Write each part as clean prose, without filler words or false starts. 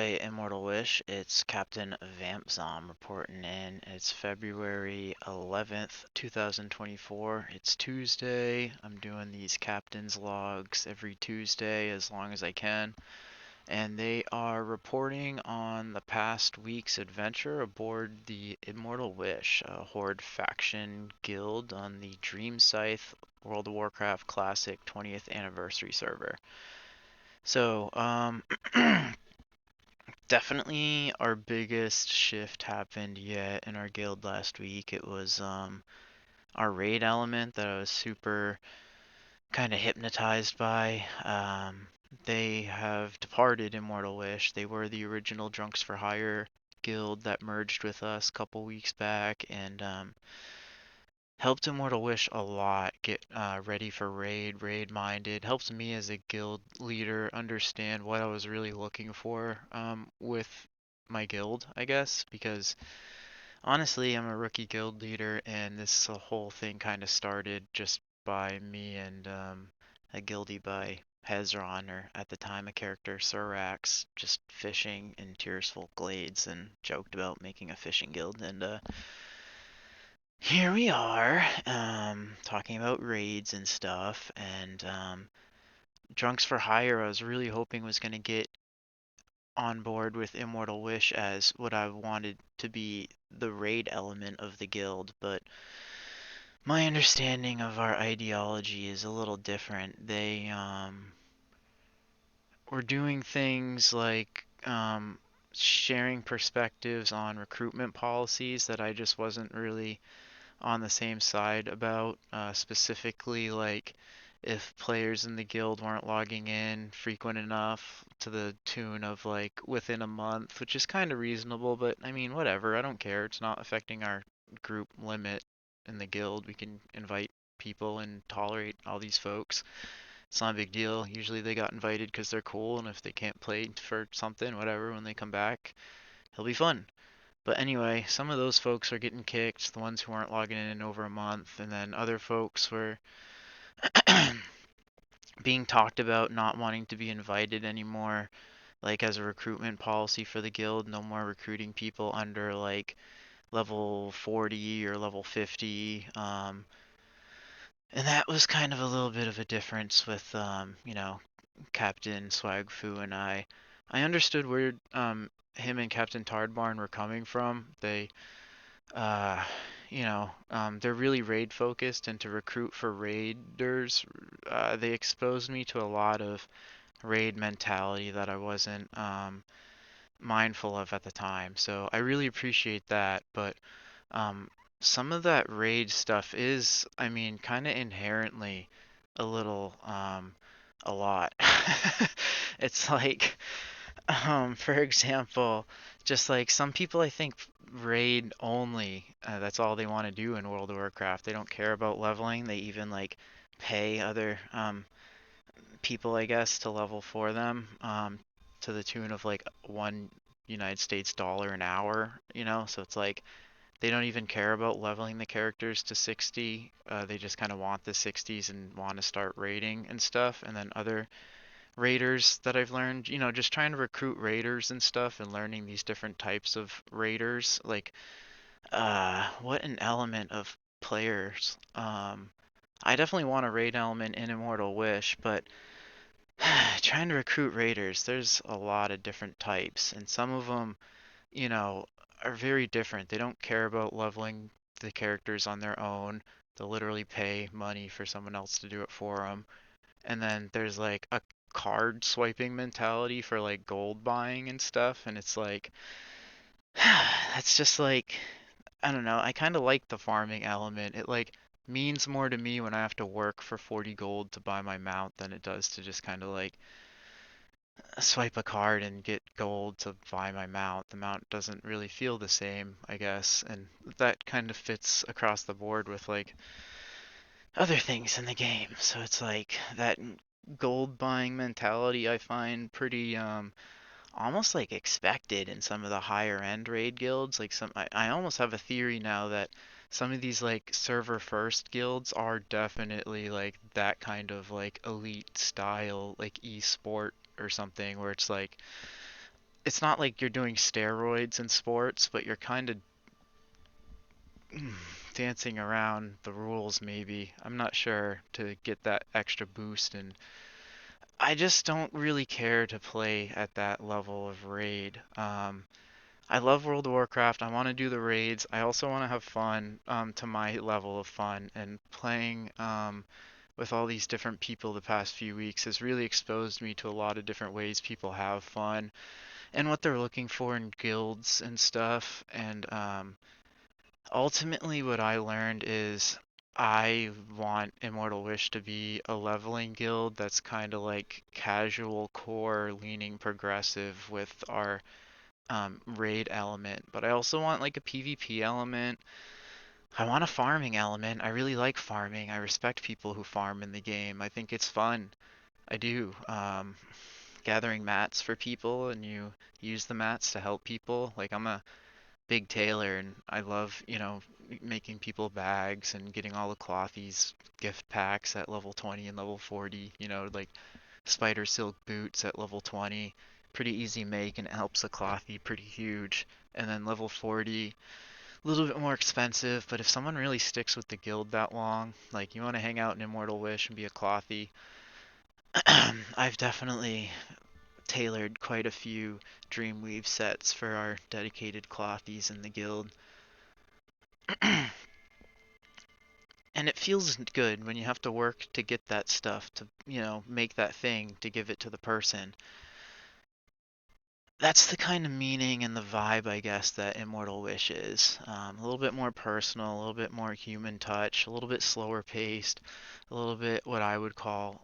Hi, Immortal Wish. It's Captain Vampzomb reporting in. It's February 11th, 2024. It's Tuesday. I'm doing these captain's logs every Tuesday as long as I can. And they are reporting on the past week's adventure aboard the Immortal Wish, a horde faction guild on the Dreamscythe World of Warcraft Classic 20th Anniversary server. So, definitely our biggest shift happened yet in our guild last week. It was our raid element that I was super kind of hypnotized by. They have departed Immortal Wish. They were the original Drunks for Hire guild that merged with us a couple weeks back and helped Immortal Wish a lot get ready for raid minded. Helped me as a guild leader understand what I was really looking for with my guild, I guess, because honestly, I'm a rookie guild leader, and this whole thing kind of started just by me and a guildie by Hezron, or at the time a character, Surax, just fishing in Tearsful Glades and joked about making a fishing guild, and here we are, talking about raids and stuff, and Drunks for Hire I was really hoping was going to get on board with Immortal Wish as what I wanted to be the raid element of the guild, but my understanding of our ideology is a little different. They were doing things like sharing perspectives on recruitment policies that I just wasn't really on the same side about, specifically like if players in the guild weren't logging in frequent enough to the tune of like within a month, which is kind of reasonable, but I mean, whatever, I don't care. It's not affecting our group limit in the guild. We can invite people and tolerate all these folks. It's not a big deal. Usually they got invited because they're cool, and if they can't play for something, whatever, when they come back, it'll be fun. But anyway, some of those folks are getting kicked, the ones who aren't logging in over a month, and then other folks were being talked about not wanting to be invited anymore, like as a recruitment policy for the guild, no more recruiting people under like level 40 or level 50. And that was kind of a little bit of a difference with, Captain Swagfu and I. I understood where him and Captain Tardbarn were coming from. Uh, they're really raid focused, and to recruit for raiders, they exposed me to a lot of raid mentality that I wasn't mindful of at the time. So I really appreciate that, but um, some of that raid stuff is, I mean, kind of inherently a little, a lot. It's like, for example, just like some people I think raid only, that's all they want to do in World of Warcraft. They don't care about leveling. They even like pay other people, I guess, to level for them, to the tune of like $1 United States an hour, So it's like they don't even care about leveling the characters to 60. They just kind of want the 60s and want to start raiding and stuff. And then other raiders that I've learned, just trying to recruit raiders and stuff and learning these different types of raiders. Like, what an element of players. I definitely want a raid element in Immortal Wish, but trying to recruit raiders, there's a lot of different types, and some of them, you know, are very different. They don't care about leveling the characters on their own. They'll literally pay money for someone else to do it for them. And then there's like a card swiping mentality for like gold buying and stuff, and it's like that's just like I don't know. I kind of like the farming element. It like means more to me when I have to work for 40 gold to buy my mount than it does to just kind of like swipe a card and get gold to buy my mount. The mount doesn't really feel the same, I guess, and that kind of fits across the board with like other things in the game. So it's like that gold buying mentality I find pretty almost like expected in some of the higher end raid guilds. Like I almost have a theory now that some of these like server first guilds are definitely like that kind of like elite style like esport or something where it's like it's not like you're doing steroids in sports, but you're kind of dancing around the rules maybe. I'm not sure, to get that extra boost, and I just don't really care to play at that level of raid. I love World of Warcraft. I want to do the raids. I also want to have fun, to my level of fun, and playing with all these different people the past few weeks has really exposed me to a lot of different ways people have fun and what they're looking for in guilds and stuff. And ultimately, what I learned is I want Immortal Wish to be a leveling guild that's kind of like casual core leaning progressive with our raid element, but I also want like a PvP element. I want a farming element. I really like farming. I respect people who farm in the game. I think it's fun. I do. Gathering mats for people, and you use the mats to help people. Like, I'm a big tailor, and I love, making people bags and getting all the clothies gift packs at level 20 and level 40, like spider silk boots at level 20. Pretty easy make, and it helps the clothy pretty huge. And then level 40, a little bit more expensive, but if someone really sticks with the guild that long, like you want to hang out in Immortal Wish and be a clothy, I've definitely tailored quite a few Dreamweave sets for our dedicated clothies in the guild. And it feels good when you have to work to get that stuff, to, make that thing, to give it to the person. That's the kind of meaning and the vibe, I guess, that Immortal Wish is. A little bit more personal, a little bit more human touch, a little bit slower paced, a little bit what I would call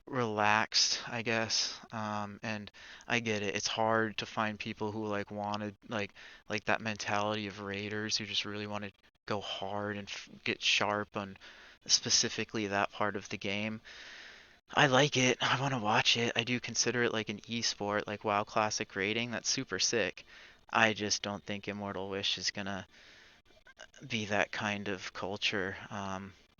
relaxed, I guess. And I get it. It's hard to find people who like wanted like that mentality of raiders who just really want to go hard and get sharp on specifically that part of the game. I like it. I want to watch it. I do consider it like an esport, like WoW Classic rating. That's super sick. I just don't think Immortal Wish is gonna be that kind of culture.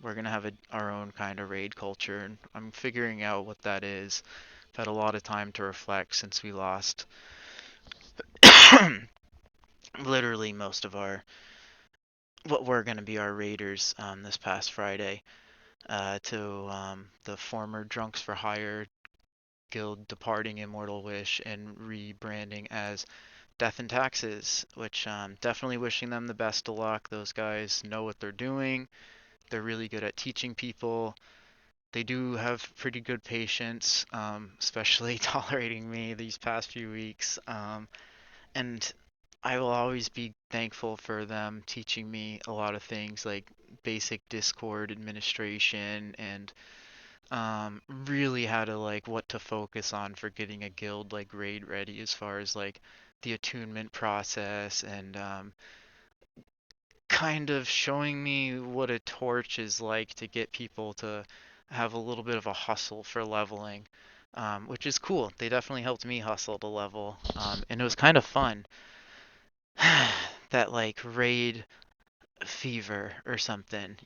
We're gonna have our own kind of raid culture, and I'm figuring out what that is. I've had a lot of time to reflect since we lost literally most of our what were gonna be our raiders this past Friday, to the former Drunks for Hire guild departing Immortal Wish and rebranding as Death and Taxes, which definitely wishing them the best of luck. Those guys know what they're doing. They're really good at teaching people. They do have pretty good patience, especially tolerating me these past few weeks. And I will always be thankful for them teaching me a lot of things like basic Discord administration, and really how to like what to focus on for getting a guild like raid ready, as far as like the attunement process, and kind of showing me what a torch is like to get people to have a little bit of a hustle for leveling, which is cool. They definitely helped me hustle to level, and it was kind of fun. That like raid fever or something,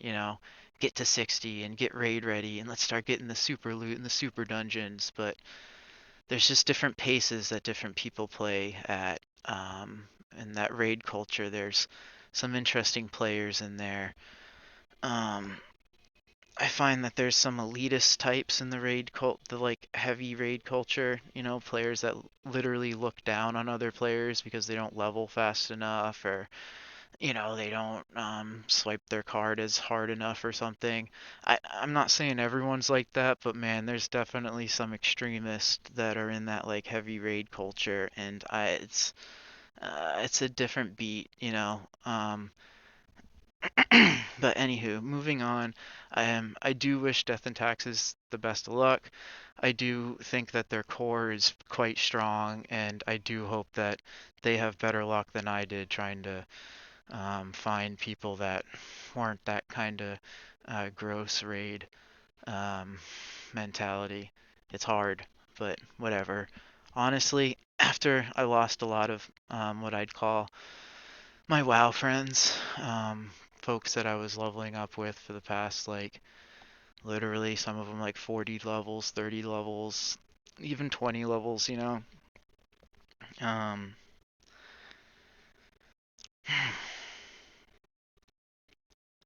get to 60 and get raid ready, and let's start getting the super loot and the super dungeons. But there's just different paces that different people play at, in that raid culture. There's some interesting players in there. Um, I find that there's some elitist types in the raid cult, the like heavy raid culture, players that literally look down on other players because they don't level fast enough, or they don't swipe their card as hard enough or something. I'm not saying everyone's like that, but man, there's definitely some extremists that are in that like heavy raid culture, and it's a different beat. But anywho, moving on, I do wish Death and Taxes the best of luck. I do think that their core is quite strong, and I do hope that they have better luck than I did trying to find people that weren't that kind of gross raid um, mentality. It's hard, but whatever. Honestly, after I lost a lot of what I'd call my WoW friends, folks that I was leveling up with for the past, like, literally some of them like 40 levels, 30 levels, even 20 levels, Um,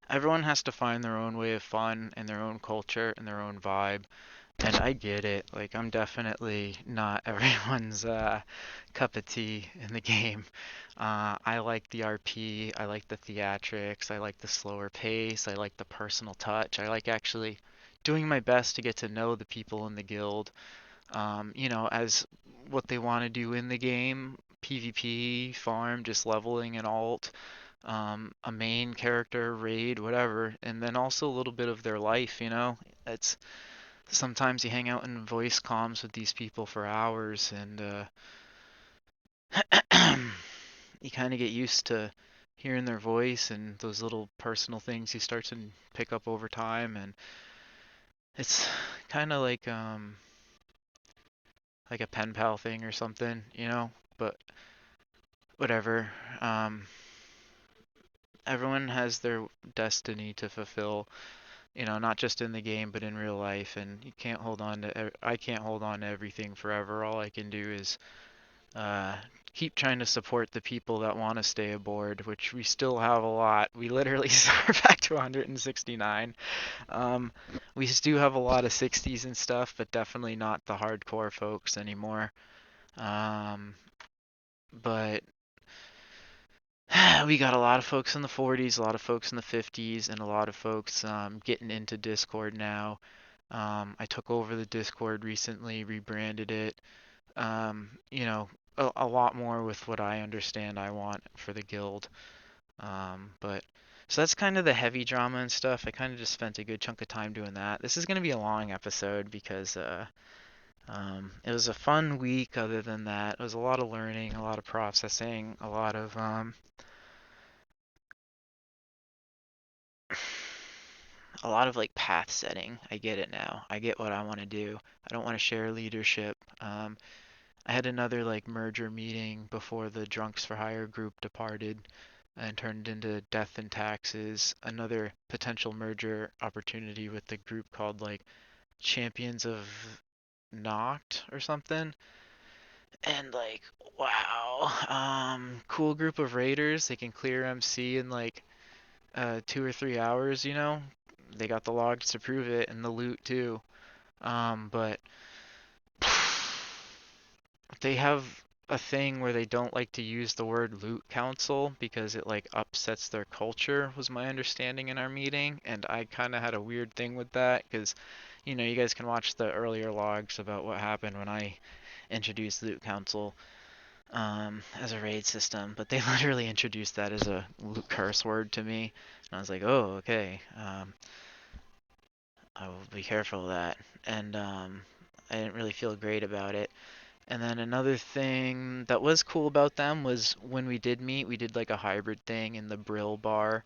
Everyone has to find their own way of fun and their own culture and their own vibe. And I get it. Like, I'm definitely not everyone's cup of tea in the game. I like the RP, I like the theatrics, I like the slower pace, I like the personal touch. I like actually doing my best to get to know the people in the guild, as what they want to do in the game. PvP, farm, just leveling and alt, a main character, raid, whatever, and then also a little bit of their life. It's sometimes you hang out in voice comms with these people for hours, and you kind of get used to hearing their voice and those little personal things you start to pick up over time, and it's kind of like a pen pal thing or something. But whatever. Um, Everyone has their destiny to fulfill, not just in the game but in real life, and you can't hold on to. I can't hold on to everything forever. All I can do is uh, keep trying to support the people that want to stay aboard, which we still have a lot. We literally are back to 169. Um, we do have a lot of 60s and stuff, but definitely not the hardcore folks anymore. Um, but we got a lot of folks in the 40s, a lot of folks in the 50s, and a lot of folks getting into Discord now. I took over the Discord recently, rebranded it. A lot more with what I understand I want for the guild. But so that's kind of the heavy drama and stuff. I kind of just spent a good chunk of time doing that. This is going to be a long episode because it was a fun week. Other than that, it was a lot of learning, a lot of processing, a lot of like path setting. I get it now. I get what I want to do. I don't want to share leadership. I had another like merger meeting before the Drunks for Hire group departed and turned into Death and Taxes. Another potential merger opportunity with the group called like Champions of Noct or something. And like, wow, cool group of raiders. They can clear MC in like 2 or 3 hours. They got the logs to prove it and the loot too. But they have a thing where they don't like to use the word loot council because it like upsets their culture, was my understanding in our meeting, and I kind of had a weird thing with that because you guys can watch the earlier logs about what happened when I introduced loot council as a raid system, but they literally introduced that as a curse word to me, and I was like, oh, okay, I will be careful of that, and I didn't really feel great about it. And then another thing that was cool about them was when we did meet, we did like a hybrid thing in the Brill bar.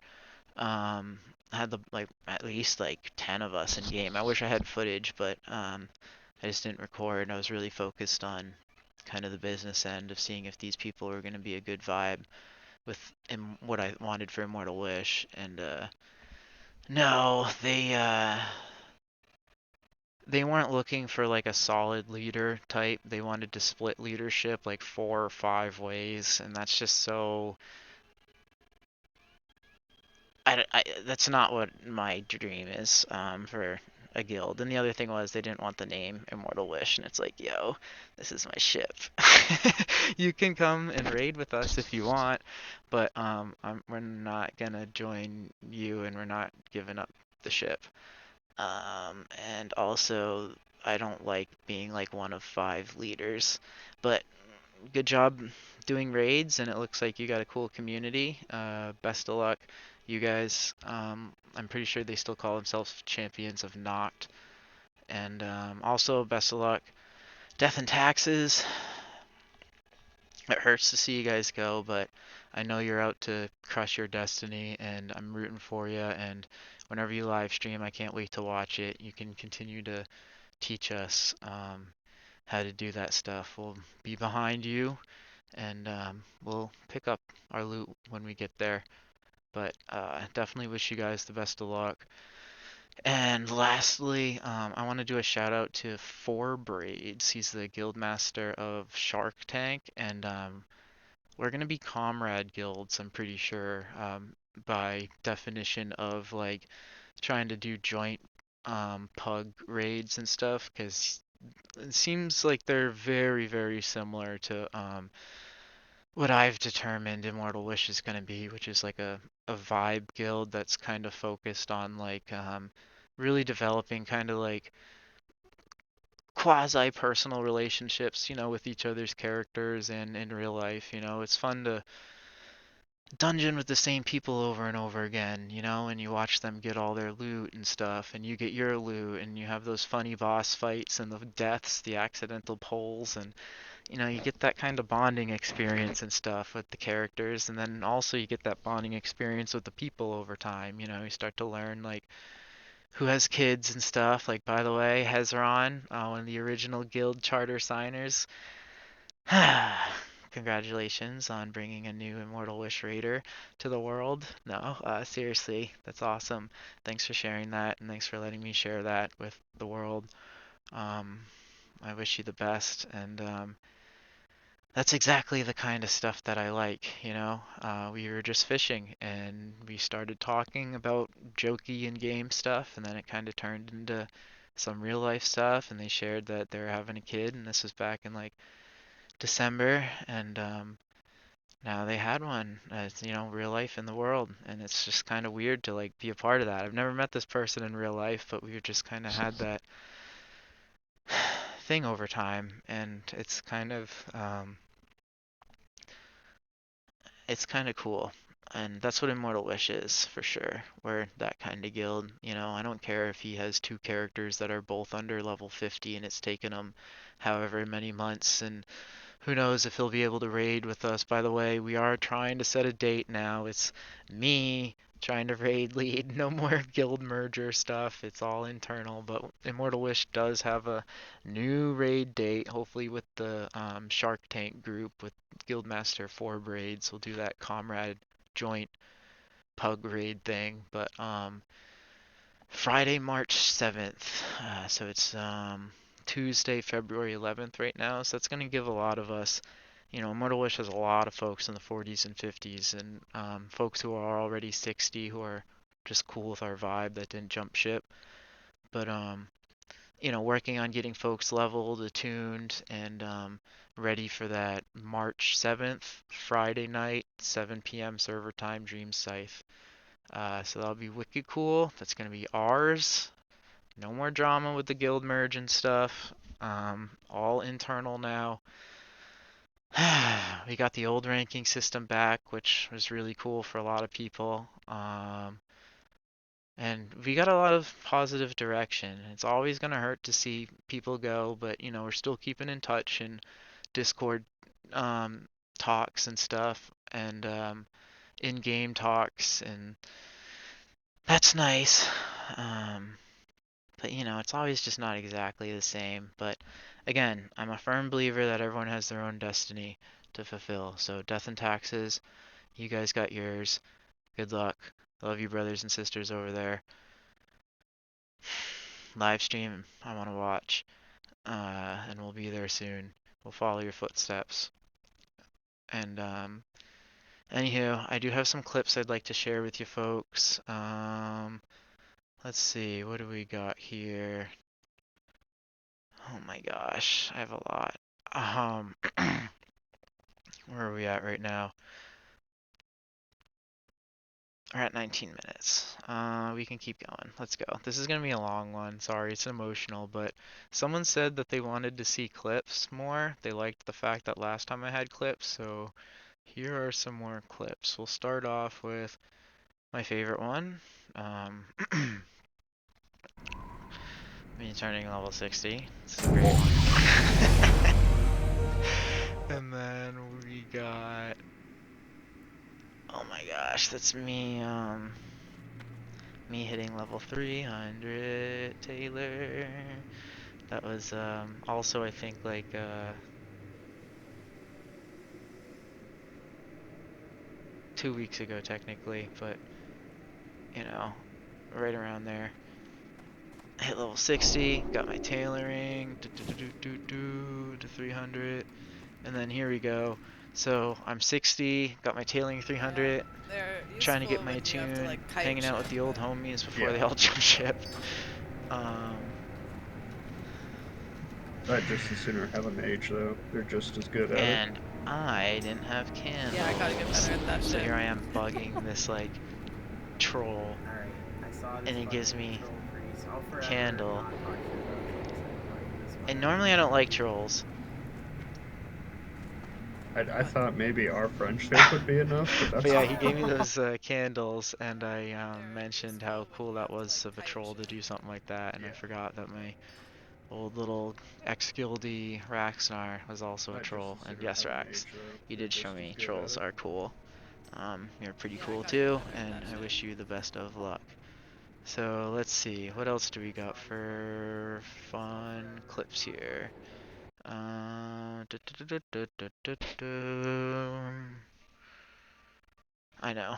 Um, I had like at least like 10 of us in game. I wish I had footage, but I just didn't record. I was really focused on kind of the business end of seeing if these people were going to be a good vibe with what I wanted for Immortal Wish. And no, they weren't looking for like a solid leader type. They wanted to split leadership like 4 or 5 ways, and that's just so. That's not what my dream is for a guild. And the other thing was they didn't want the name Immortal Wish, and it's like, yo, this is my ship. You can come and raid with us if you want, but we're not gonna join you, and we're not giving up the ship. And also, I don't like being like one of 5 leaders. But good job doing raids, and it looks like you got a cool community. Best of luck, you guys. I'm pretty sure they still call themselves Champions of Noct. And also, best of luck. Death and Taxes. It hurts to see you guys go, but I know you're out to crush your destiny, and I'm rooting for you. And whenever you live stream, I can't wait to watch it. You can continue to teach us how to do that stuff. We'll be behind you, and we'll pick up our loot when we get there. But definitely wish you guys the best of luck. And And lastly, I want to do a shout out to Four Braids. He's the guild master of Shark Tank, and we're gonna be comrade guilds, I'm pretty sure, by definition of like trying to do joint pug raids and stuff, because it seems like they're very, very similar to what I've determined Immortal Wish is gonna be, which is like a vibe guild that's kind of focused on like really developing kind of like quasi personal relationships, with each other's characters and in real life. It's fun to dungeon with the same people over and over again, and you watch them get all their loot and stuff, and you get your loot, and you have those funny boss fights and the deaths, the accidental pulls, and you get that kind of bonding experience and stuff with the characters, and then also you get that bonding experience with the people over time. You start to learn like who has kids and stuff. Like, by the way, Hezron, one of the original guild charter signers. Congratulations on bringing a new Immortal Wish Raider to the world. No, seriously, that's awesome. Thanks for sharing that, and thanks for letting me share that with the world. Um, I wish you the best, and that's exactly the kind of stuff that I like. We were just fishing, and we started talking about jokey and game stuff, and then it kind of turned into some real life stuff, and they shared that they're having a kid, and this was back in like December, and now they had one. It's real life in the world, and it's just kind of weird to like be a part of that. I've never met this person in real life, but we just kind of had that thing over time, and it's kind of cool. And that's what Immortal Wish is for sure. We're that kind of guild. I don't care if he has two characters that are both under level 50 and it's taken him however many months, and who knows if he'll be able to raid with us. By the way, we are trying to set a date now. It's me trying to raid lead. No more guild merger stuff. It's all internal. But Immortal Wish does have a new raid date, hopefully with the Shark Tank group with Guildmaster 4 Braids. We'll do that comrade joint pug raid thing. But Friday, March 7th. So it's Tuesday, February 11th right now. So that's going to give a lot of us, Immortal Wish has a lot of folks in the 40s and 50s, and folks who are already 60 who are just cool with our vibe that didn't jump ship. But, working on getting folks leveled, attuned, and ready for that March 7th, Friday night, 7 p.m. server time, Dreamscythe. So that'll be wicked cool. That's going to be ours. No more drama with the guild merge and stuff. All internal now. We got the old ranking system back, which was really cool for a lot of people. And we got a lot of positive direction. It's always going to hurt to see people go, but we're still keeping in touch in Discord talks and stuff, and in-game talks, and that's nice. But it's always just not exactly the same. But again, I'm a firm believer that everyone has their own destiny to fulfill. So death and taxes, you guys got yours. Good luck. Love you, brothers and sisters over there. Live stream, I want to watch. And we'll be there soon. We'll follow your footsteps. And anywho, I do have some clips I'd like to share with you folks. Let's see, what do we got here? Oh my gosh, I have a lot. Where are we at right now? We're at 19 minutes. We can keep going. Let's go. This is gonna be a long one. Sorry, it's emotional, but someone said that they wanted to see clips more. They liked the fact that last time I had clips, so here are some more clips. We'll start off with my favorite one. Me turning level 60. It's a great one. And then we got, oh my gosh, that's me hitting level 300 Taylor. That was also I think like 2 weeks ago technically, but you know, right around there. hit level 60, got my tailoring, to 300, and then here we go. So I'm 60, got my tailoring 300, They're trying to get useful my when you have to tune, like kite hanging out with ship, the old but homies before they Yeah. all jump ship. I'd just as sooner have a mage though. They're just as good at it. And I didn't have candles. yeah, I gotta get better at that So shit. here I am bugging this like troll, Alright, I saw this and it gives fucking me troll priest. I'll forever candle. not talk shit about trolls anymore. This And fucking normally I don't like trolls. I thought maybe our friendship would be enough, but But that's yeah, fine. he gave me those candles, and I They're mentioned useful how when cool you that have to was like of a kite troll to ship. do something like that, and I Yeah. forgot that my old little ex-guildie Raxnar was also a I'd troll. just as And sooner yes, have a Rax, mage though. you They're did show just as me good at trolls it. are cool. You're pretty Yeah, I cool gotta get too, better at and that I shit. wish you the best of luck. So let's see, what else do we got for fun clips here? I know.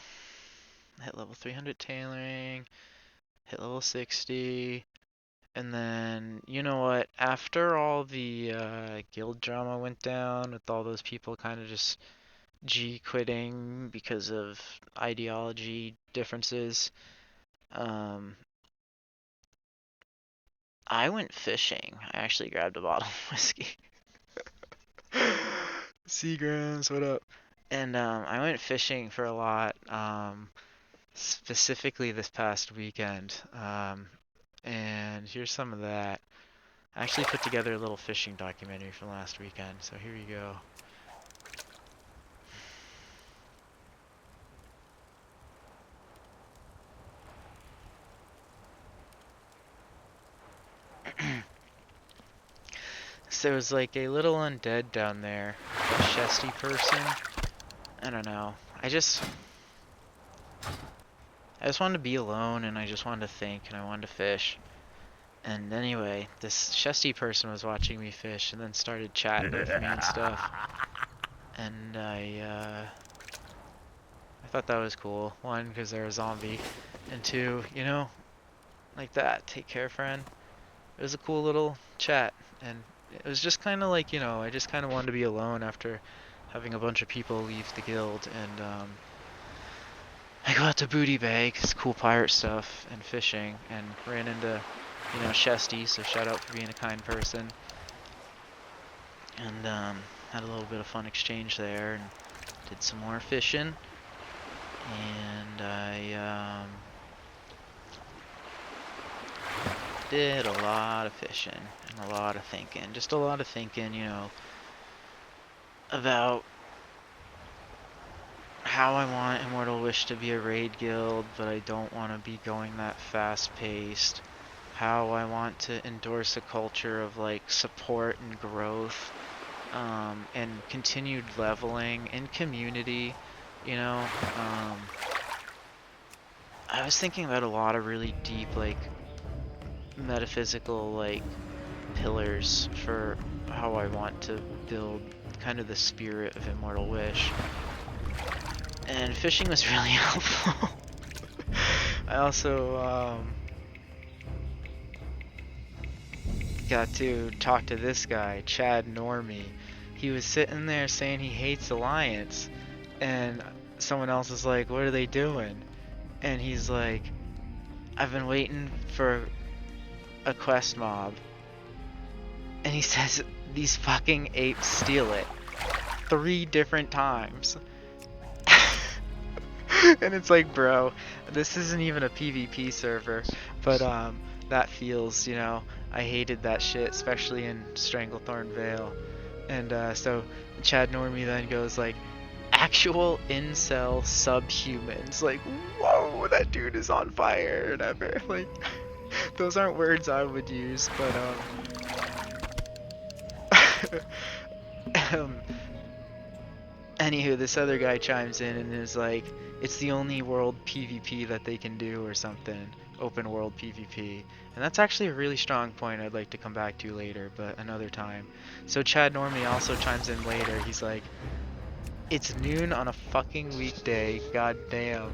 Hit level 300 tailoring, hit level 60, and then, you know what, after all the guild drama went down, with all those people kind of just G quitting because of ideology differences, I went fishing. I actually grabbed a bottle of whiskey. Seagrams, what up? And I went fishing for a lot, specifically this past weekend. And here's some of that. I actually put together a little fishing documentary from last weekend, so here you go. So there was like a little undead down there, a chesty person. I don't know. I just wanted to be alone, and I just wanted to think, and I wanted to fish. And anyway, this chesty person was watching me fish, and then started chatting with me and stuff. And I thought that was cool. One, because they're a zombie, and two, you know, like that. Take care, friend. It was a cool little chat, and it was just kind of like, you know, I just kind of wanted to be alone after having a bunch of people leave the guild, and I got to booty bag, it's cool pirate stuff, and fishing, and ran into, you know, Chesty, so shout out for being a kind person, and had a little bit of fun exchange there, and did some more fishing, and I did a lot of fishing, and a lot of thinking, just a lot of thinking, you know, about how I want Immortal Wish to be a raid guild, but I don't want to be going that fast-paced. How I want to endorse a culture of like support and growth, and continued leveling and community. You know, I was thinking about a lot of really deep, like metaphysical, like pillars for how I want to build kind of the spirit of Immortal Wish. And fishing was really helpful. I also got to talk to this guy, Chad Normie. He was sitting there saying he hates Alliance, and someone else is like, what are they doing? And he's like, I've been waiting for a quest mob. And he says, these fucking apes steal it 3 different times. And it's like, bro, this isn't even a PvP server, but that feels, you know, I hated that shit, especially in Stranglethorn Vale. And so Chad Normie then goes like, actual incel subhumans. Like, whoa, that dude is on fire, whatever. Like, those aren't words I would use, but anywho, this other guy chimes in and is like, it's the only world PvP that they can do or something. Open world PvP. And that's actually a really strong point I'd like to come back to later, but another time. So Chad Normie also chimes in later. He's like, it's noon on a fucking weekday. God damn.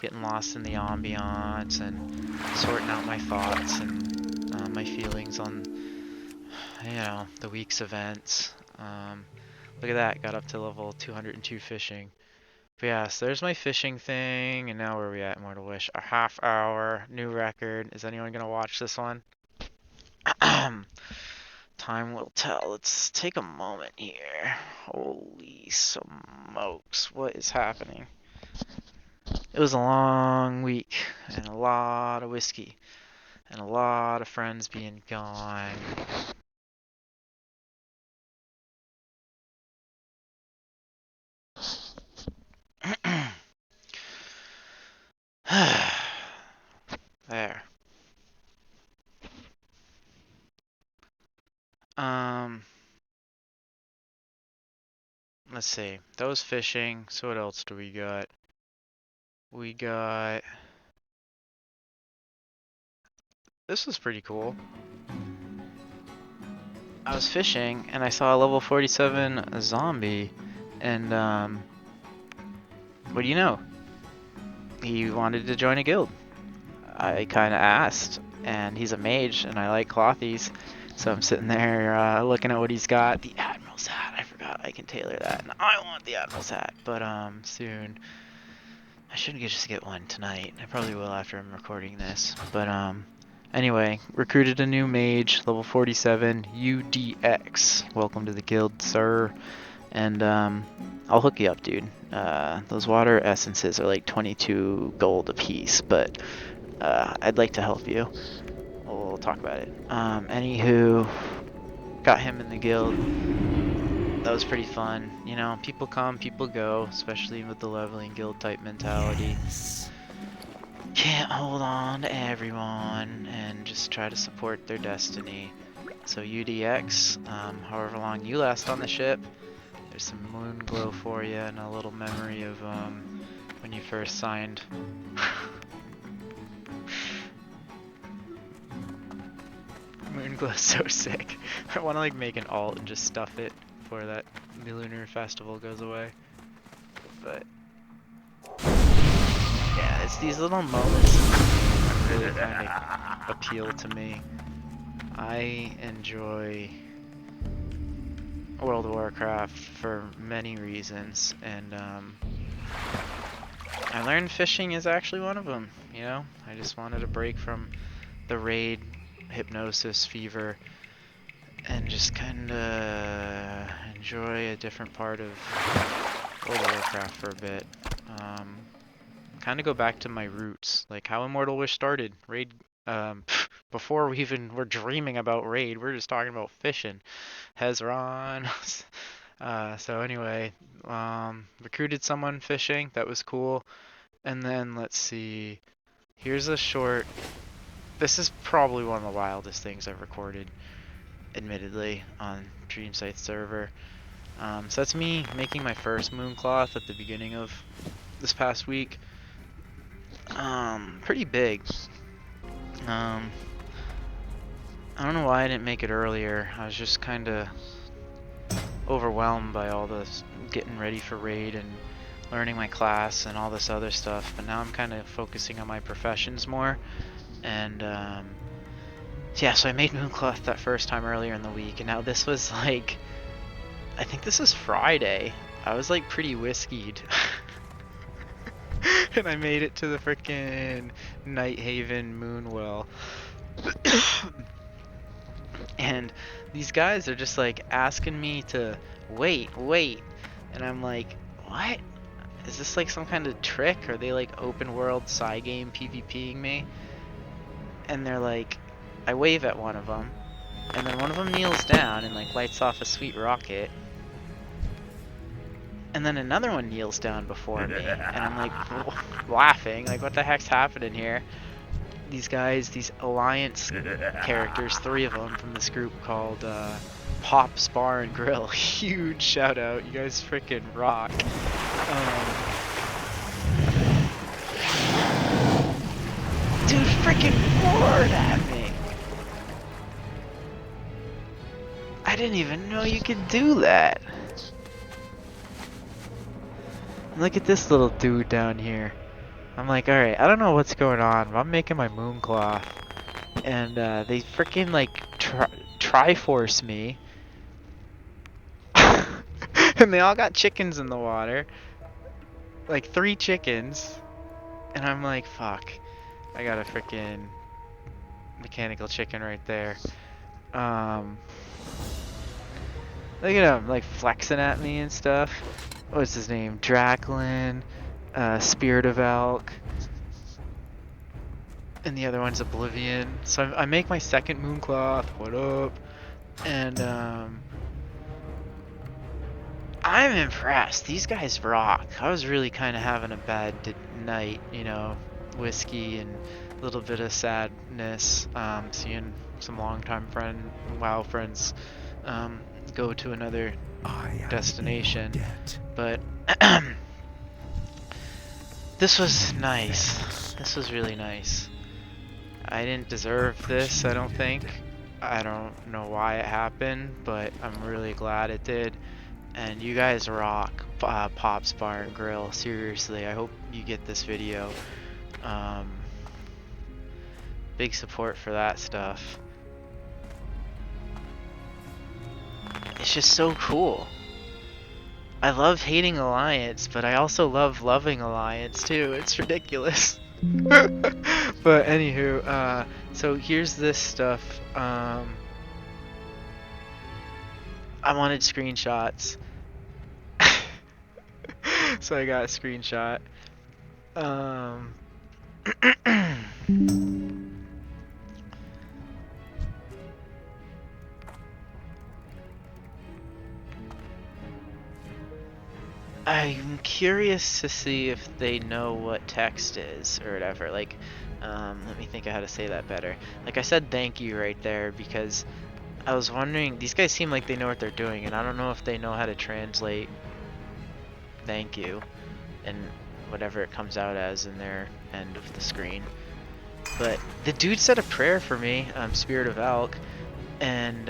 getting lost in the ambiance and sorting out my thoughts and my feelings on, you know, the week's events. Look at that, got up to level 202 fishing. But yeah, so there's my fishing thing, and now where are we at, Immortal Wish? A half hour, new record. Is anyone gonna watch this one? Time will tell. Let's take a moment here. Holy smokes, what is happening? It was a long week, and a lot of whiskey, and a lot of friends being gone. There. Let's see. That was fishing. So what else do we got? We got... This was pretty cool. I was fishing and I saw a level 47 zombie, and what do you know? He wanted to join a guild. I kind of asked, and he's a mage, and I like clothies, so I'm sitting there looking at what he's got. The Admiral's hat, I forgot I can tailor that, and I want the Admiral's hat, but soon. I shouldn't just get one tonight. I probably will after I'm recording this, but anyway, recruited a new mage, level 47, UDX. Welcome to the guild, sir. And I'll hook you up, dude. Those water essences are like 22 gold a piece, but I'd like to help you. We'll talk about it. Anywho, got him in the guild. That was pretty fun. You know, people come, people go, especially with the leveling guild type mentality. Can't hold on to everyone and just try to support their destiny. So UDX, however long you last on the ship, there's some moon glow for you and a little memory of when you first signed. Moon glow's so sick. I want to like make an alt and just stuff it before that the lunar festival goes away. But yeah, it's these little moments that really kind of appeal to me. I enjoy World of Warcraft for many reasons, and I learned fishing is actually one of them. You know, I just wanted a break from the raid hypnosis fever and just kind of enjoy a different part of World of Warcraft for a bit. Kind of go back to my roots, like how Immortal Wish started. Raid, before we even were dreaming about raid, we're just talking about fishing. Hezron. So anyway, recruited someone fishing. That was cool. And then let's see. Here's a short. This is probably one of the wildest things I've recorded, admittedly, on Dreamscythe server. So that's me making my first mooncloth at the beginning of this past week. Pretty big. I don't know why I didn't make it earlier. I was just kind of overwhelmed by all this getting ready for raid and learning my class and all this other stuff. But now I'm kind of focusing on my professions more. And yeah, so I made mooncloth that first time earlier in the week, and now this was like, I think this is Friday. I was like pretty whiskeyed. And I made it to the frickin' Nighthaven Moonwell. And these guys are just like asking me to wait. And I'm like, what? Is this like some kind of trick? Are they like open world side game PvPing me? And they're like, I wave at one of them, and then one of them kneels down and like lights off a sweet rocket. And then another one kneels down before me, and I'm like laughing, like what the heck's happening here? These guys, these alliance characters, 3 of them from this group called Pop's Bar and Grill. Huge shout out, you guys freaking rock. Dude freaking roared at me. I didn't even know you could do that. Look at this little dude down here. I'm like, alright, I don't know what's going on, but I'm making my moon cloth. And they freaking like triforce me. And they all got chickens in the water. Like 3 chickens. And I'm like, fuck. I got a freaking mechanical chicken right there. Look at him, like flexing at me and stuff. What's his name? Draklin, Spirit of Elk, and the other one's Oblivion. So I make my second Mooncloth. What up? And I'm impressed. These guys rock. I was really kind of having a bad night, you know, whiskey and a little bit of sadness. Seeing some longtime WoW friends, go to another I am destination. in debt. But this was nice. This was really nice. I didn't deserve this, I don't think. I don't know why it happened, but I'm really glad it did. And you guys rock, Pops Bar and Grill. Seriously, I hope you get this video. Big support for that stuff. It's just so cool. I love hating Alliance, but I also love loving Alliance too. It's ridiculous. But anywho, so here's this stuff. I wanted screenshots. So I got a screenshot. I'm curious to see if they know what text is or whatever. Like, let me think of how to say that better. Like I said thank you right there because I was wondering, these guys seem like they know what they're doing, and I don't know if they know how to translate thank you and whatever it comes out as in their end of the screen. But the dude said a prayer for me, Spirit of Elk, and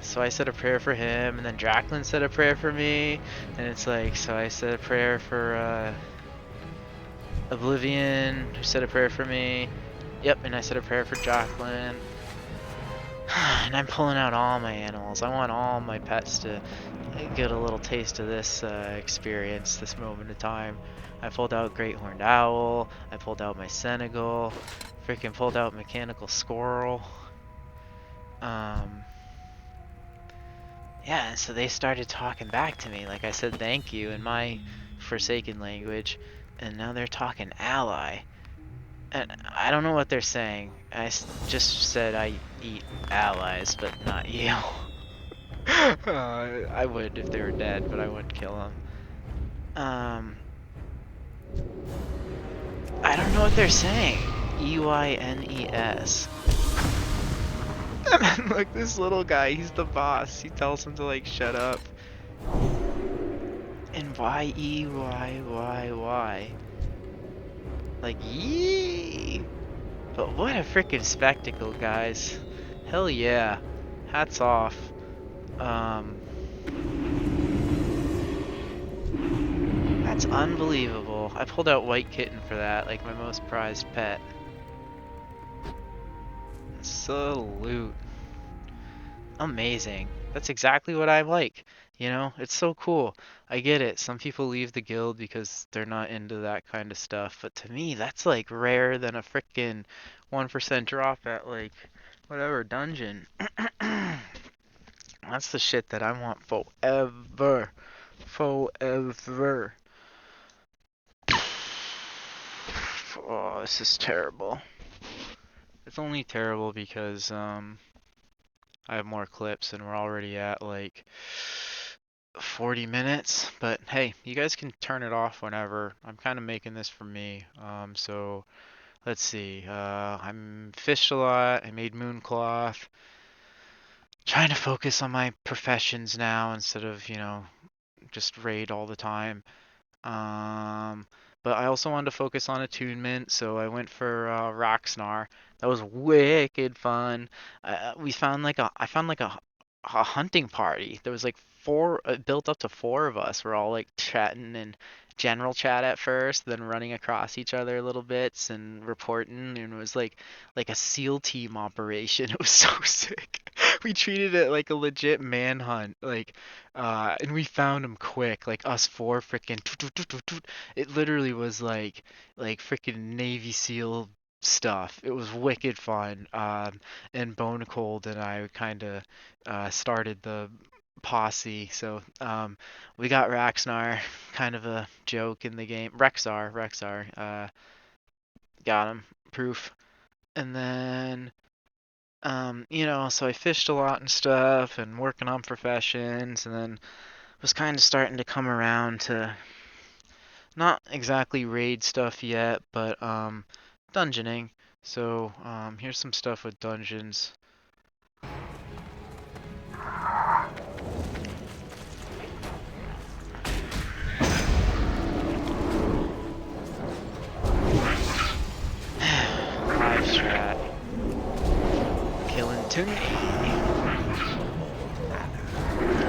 so I said a prayer for him, and then Draklin said a prayer for me, and it's like, so I said a prayer for Oblivion, who said a prayer for me. Yep, and I said a prayer for Draklin. And I'm pulling out all my animals. I want all my pets to get a little taste of this experience, this moment of time. I pulled out Great Horned Owl. I pulled out my Senegal. Freaking pulled out Mechanical Squirrel. Yeah, so they started talking back to me. Like I said thank you in my Forsaken language. And now they're talking ally. And I don't know what they're saying. Just said I eat allies, but not you. I would if they were dead, but I wouldn't kill them. I don't know what they're saying. EYNES. And then look, this little guy, he's the boss. He tells him to like shut up. And YEYYY. Like yee. But what a freaking spectacle, guys. Hell yeah. Hats off. That's unbelievable. I pulled out White Kitten for that, like my most prized pet. Salute. Amazing. That's exactly what I like. You know, it's so cool. I get it. Some people leave the guild because they're not into that kind of stuff. But to me, that's like rare than a frickin' 1% drop at like whatever dungeon. That's the shit that I want forever. Forever. Oh, this is terrible. It's only terrible because I have more clips and we're already at like 40 minutes, but hey, you guys can turn it off whenever. I'm kind of making this for me. So let's see. I'm fished a lot. I made Mooncloth. Trying to focus on my professions now instead of, you know, just raid all the time. But I also wanted to focus on attunement, so I went for Rocksnar. That was wicked fun. I found like a a hunting party. There was like four, built up to four of us. We're all like chatting in general chat at first, then running across each other little bits and reporting. And it was like a SEAL team operation. It was so sick. We treated it like a legit manhunt. And we found him quick. Like us four freaking. It literally was like freaking Navy SEAL stuff. It was wicked fun. And Bone Cold and I kind of started the posse. So we got Raxnar, kind of a joke in the game. Rexar, got him, proof. And then, so I fished a lot and stuff, and working on professions, and then was kind of starting to come around to not exactly raid stuff yet, but dungeoning. So here's some stuff with dungeons. Live strat. Killing Tooney.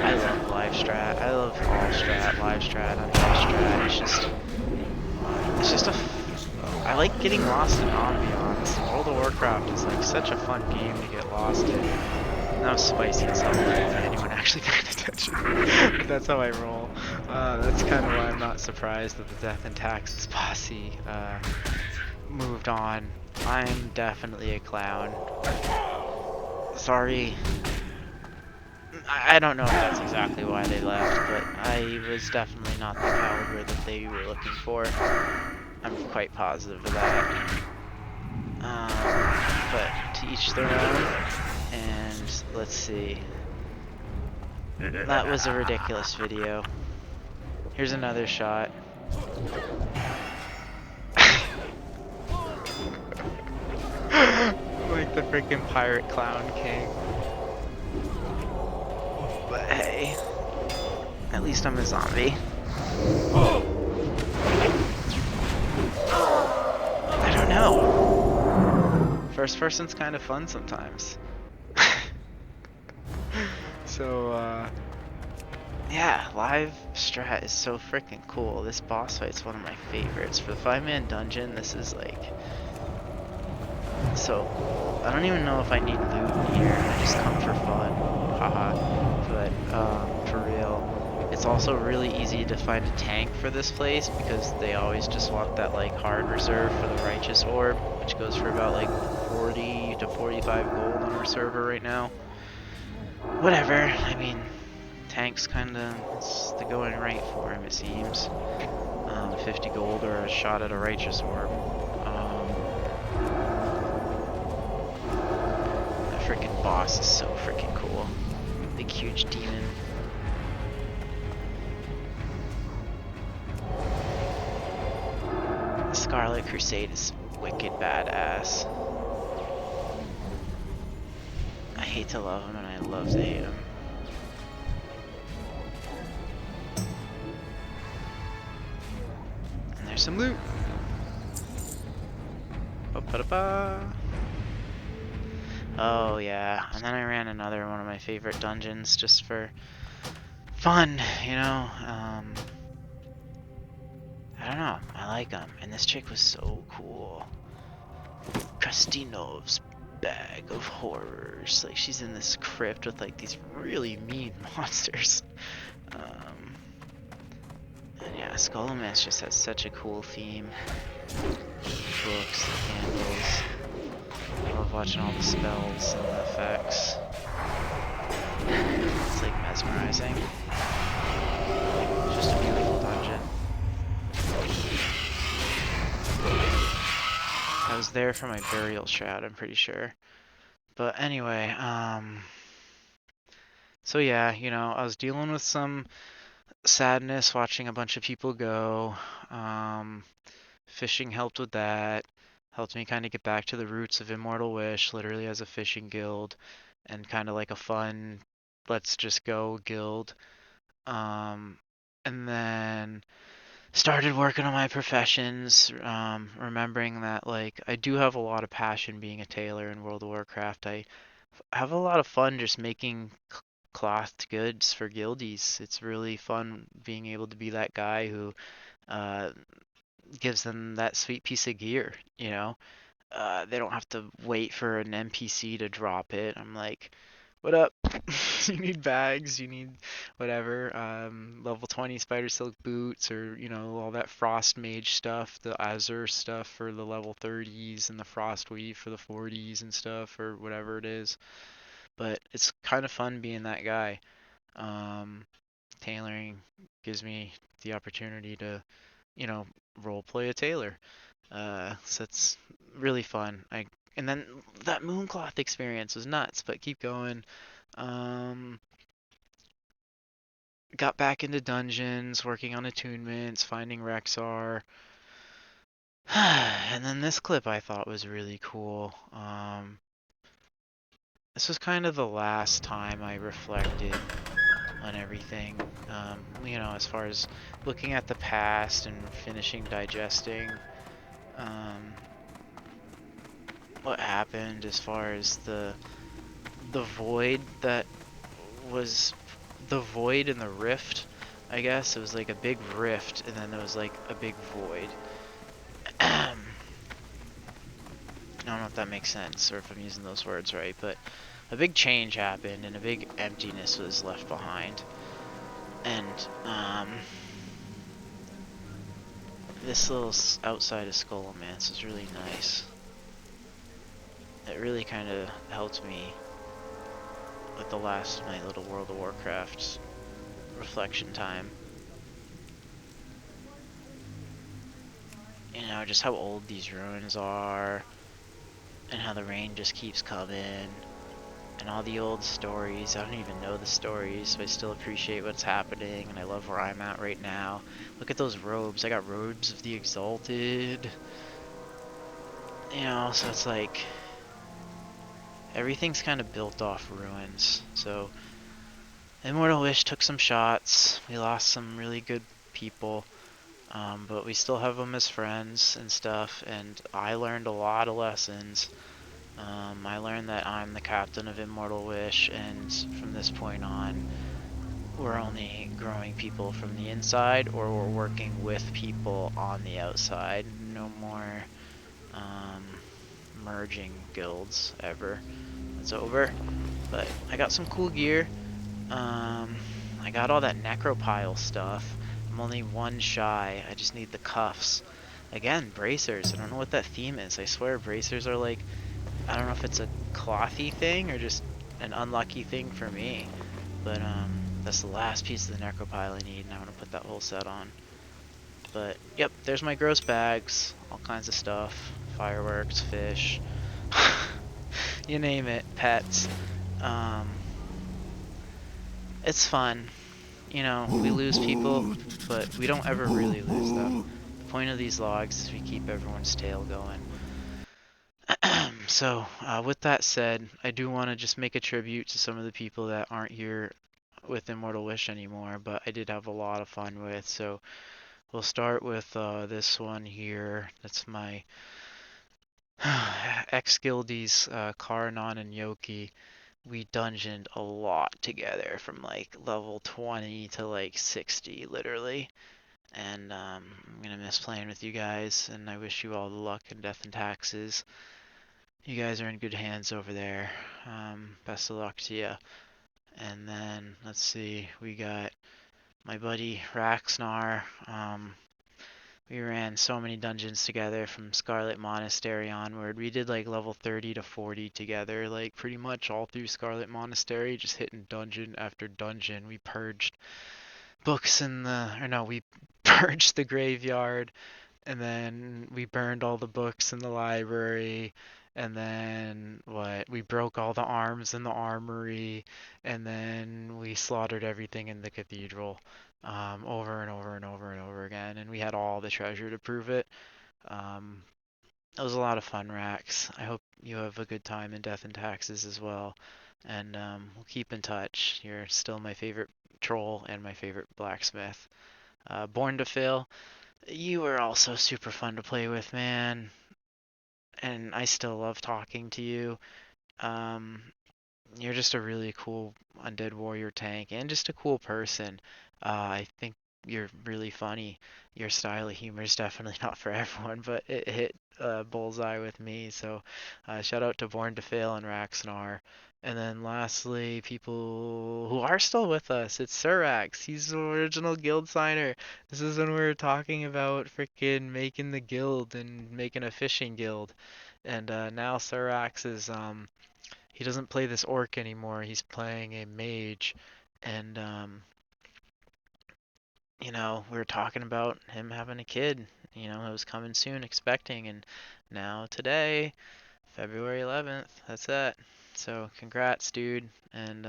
I love live strat. I love all strat, live strat, anti strat. It's just I like getting lost in ambiance. World of Warcraft is like such a fun game to get lost in. That was spicy as hell for anyone actually paying attention. But that's how I roll. That's kind of why I'm not surprised that the Death and Taxes posse moved on. I'm definitely a clown. Sorry. I don't know if that's exactly why they left, but I was definitely not the caliber that they were looking for. I'm quite positive of that. But to each their own. And let's see. That was a ridiculous video. Here's another shot. Like the freaking pirate clown king. But hey, at least I'm a zombie. I don't know. First person's kind of fun sometimes. So, yeah, live strat is so freaking cool. This boss fight's one of my favorites. For the 5-man dungeon, this is like... So, I don't even know if I need loot in here. I just come for fun. Haha. But, for real, it's also really easy to find a tank for this place because they always just want that, like, hard reserve for the Righteous Orb, which goes for about, like, 40 to 45 gold on our server right now. Whatever, I mean, tank's kinda, it's the going rate for him, it seems. 50 gold or a shot at a Righteous Orb. That freaking boss is so freaking cool. Big huge demon. The Scarlet Crusade is wicked badass. I hate to love him and I love to hate him. And there's some loot. Ba-ba-da-ba. Oh yeah, and then I ran another one of my favorite dungeons just for fun, you know. I don't know, I like them, and this chick was so cool. Krastinov's bag of horrors. Like she's in this crypt with like these really mean monsters. And yeah, Skull and Mist just has such a cool theme. The books, the candles. I love watching all the spells and the effects. It's like mesmerizing. It's just a beautiful dungeon. I was there for my burial shroud, I'm pretty sure. But anyway, so yeah, you know, I was dealing with some sadness watching a bunch of people go. Fishing helped with that. Helped me kind of get back to the roots of Immortal Wish, literally as a fishing guild, and kind of like a fun, let's just go guild. And then started working on my professions, remembering that like I do have a lot of passion being a tailor in World of Warcraft. I have a lot of fun just making clothed goods for guildies. It's really fun being able to be that guy who uh, gives them that sweet piece of gear, you know? They don't have to wait for an NPC to drop it. I'm like, what up? You need bags, you need whatever. Level 20 spider silk boots, or all that frost mage stuff, the azure stuff for the level 30s, and the frost weave for the 40s and stuff, or whatever it is. But it's kind of fun being that guy. Um, Tailoring gives me the opportunity to, you know, role play a tailor. So it's really fun. And then that Mooncloth experience was nuts, but keep going. Um, got back into dungeons, working on attunements, finding Rexar. And then this clip I thought was really cool. This was kind of the last time I reflected on everything. As far as looking at the past and finishing digesting um, what happened as far as the void that was the void and the rift. I guess it was like a big rift, and then there was like a big void. I don't know if that makes sense or if I'm using those words right, but a big change happened and a big emptiness was left behind. And this little outside of Skullomance is really nice. It really kind of helped me with the last of my little World of Warcraft reflection time. Just how old these ruins are, and how the rain just keeps coming, and all the old stories. I don't even know the stories, but I still appreciate what's happening, and I love where I'm at right now. Look at those robes. I got robes of the Exalted. So it's like everything's kind of built off ruins. So Immortal Wish took some shots. We lost some really good people. But we still have them as friends and stuff, and I learned a lot of lessons. I learned that I'm the captain of Immortal Wish, and from this point on, we're only growing people from the inside, or we're working with people on the outside. No more merging guilds ever. It's over. But I got some cool gear. I got all that necropile stuff. I'm only one shy. I just need the cuffs. Again, bracers. I don't know what that theme is. I swear bracers are like, I don't know if it's a clothy thing or just an unlucky thing for me. But that's the last piece of the necropile I need, and I'm gonna put that whole set on. But yep, there's my gross bags. All kinds of stuff. Fireworks, fish. You name it. Pets. It's fun. We lose people, but we don't ever really lose them. The point of these logs is we keep everyone's tail going. So, with that said, I do want to just make a tribute to some of the people that aren't here with Immortal Wish anymore, but I did have a lot of fun with. So, we'll start with this one here. That's my ex-guildies, Karanon and Yoki. We dungeoned a lot together from like level 20 to like 60 literally, and I'm gonna miss playing with you guys, and I wish you all the luck in death and taxes. You guys are in good hands over there. Best of luck to you. And then let's see, we got my buddy Raxnar. We ran so many dungeons together from Scarlet Monastery onward. We did like level 30 to 40 together, like pretty much all through Scarlet Monastery, just hitting dungeon after dungeon. We purged books we purged the graveyard, and then we burned all the books in the library, and then we broke all the arms in the armory, and then we slaughtered everything in the cathedral, over and over and over and over again, and we had all the treasure to prove it. um, it was a lot of fun, Rax. I hope you have a good time in Death and Taxes as well, and we'll keep in touch. You're still my favorite troll and my favorite blacksmith. Born to Fail, you were also super fun to play with, man. And I still love talking to you. Um, you're just a really cool undead warrior tank and just a cool person. I think you're really funny. Your style of humor is definitely not for everyone, but it hit bullseye with me. So shout out to Born to Fail and Raxnar. And then lastly, people who are still with us, it's Surax. He's the original guild signer. This is when we were talking about freaking making the guild and making a fishing guild. And now Surax is he doesn't play this orc anymore. He's playing a mage, and we were talking about him having a kid. It was coming soon, expecting, and now today, February 11th, that's that. So congrats, dude, and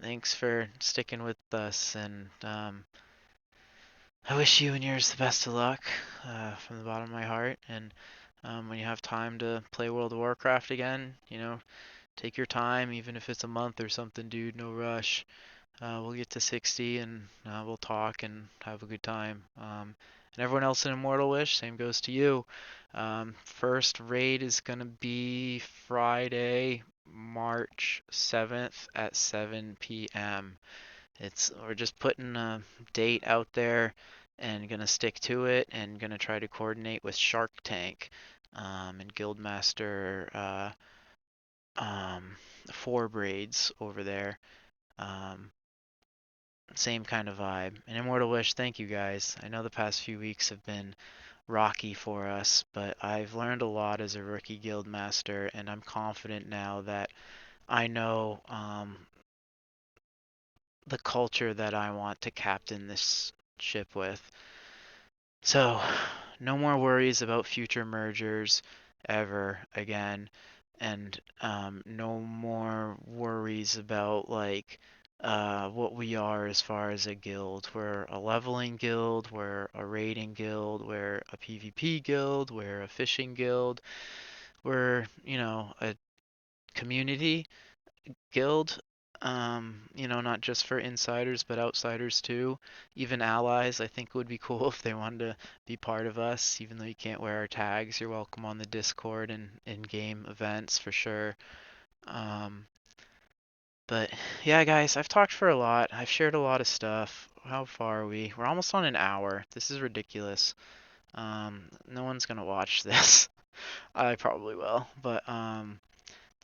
thanks for sticking with us. And I wish you and yours the best of luck from the bottom of my heart. And when you have time to play World of Warcraft again, take your time, even if it's a month or something, dude. No rush. We'll get to 60 and we'll talk and have a good time. And everyone else in Immortal Wish, same goes to you. First raid is going to be Friday, March 7th at 7 p.m. We're just putting a date out there and going to stick to it and going to try to coordinate with Shark Tank and Guildmaster four braids over there. Same kind of vibe. And Immortal Wish, thank you guys. I know the past few weeks have been rocky for us, but I've learned a lot as a rookie guild master, and I'm confident now that I know the culture that I want to captain this ship with. So, no more worries about future mergers ever again, and no more worries about what we are as far as a guild. We're a leveling guild, we're a raiding guild, we're a PvP guild, we're a fishing guild, we're, a community guild. Not just for insiders, but outsiders too. Even allies, I think would be cool if they wanted to be part of us, even though you can't wear our tags. You're welcome on the Discord and in-game events for sure. But yeah, guys, I've talked for a lot. I've shared a lot of stuff. How far are we? We're almost on an hour. This is ridiculous. No one's gonna watch this. I probably will. But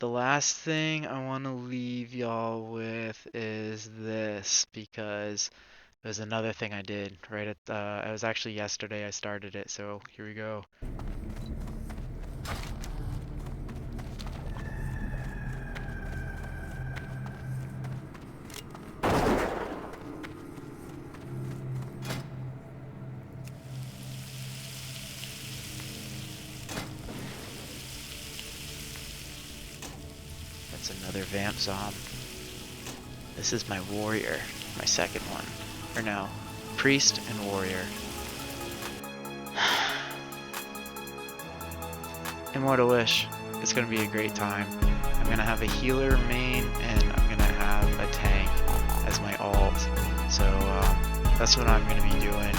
the last thing I want to leave y'all with is this, because there's another thing I did right at it was actually yesterday I started it. So here we go. That's another Vampzomb. This is my warrior, my second one. Or no, priest and warrior. Immortal Wish. It's gonna be a great time. I'm gonna have a healer main and I'm gonna have a tank as my alt. So that's what I'm gonna be doing.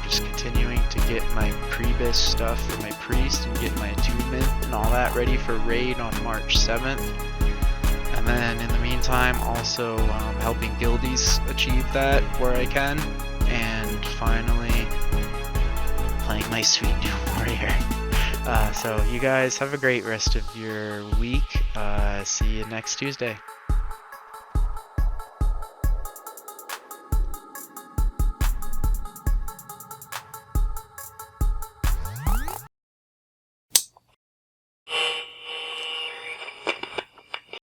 Just continuing to get my Prebis stuff for my priest and get my attunement and all that ready for raid on March 7th. And then in the meantime, also helping guildies achieve that where I can. And finally, playing my sweet new warrior. So you guys have a great rest of your week. See you next Tuesday.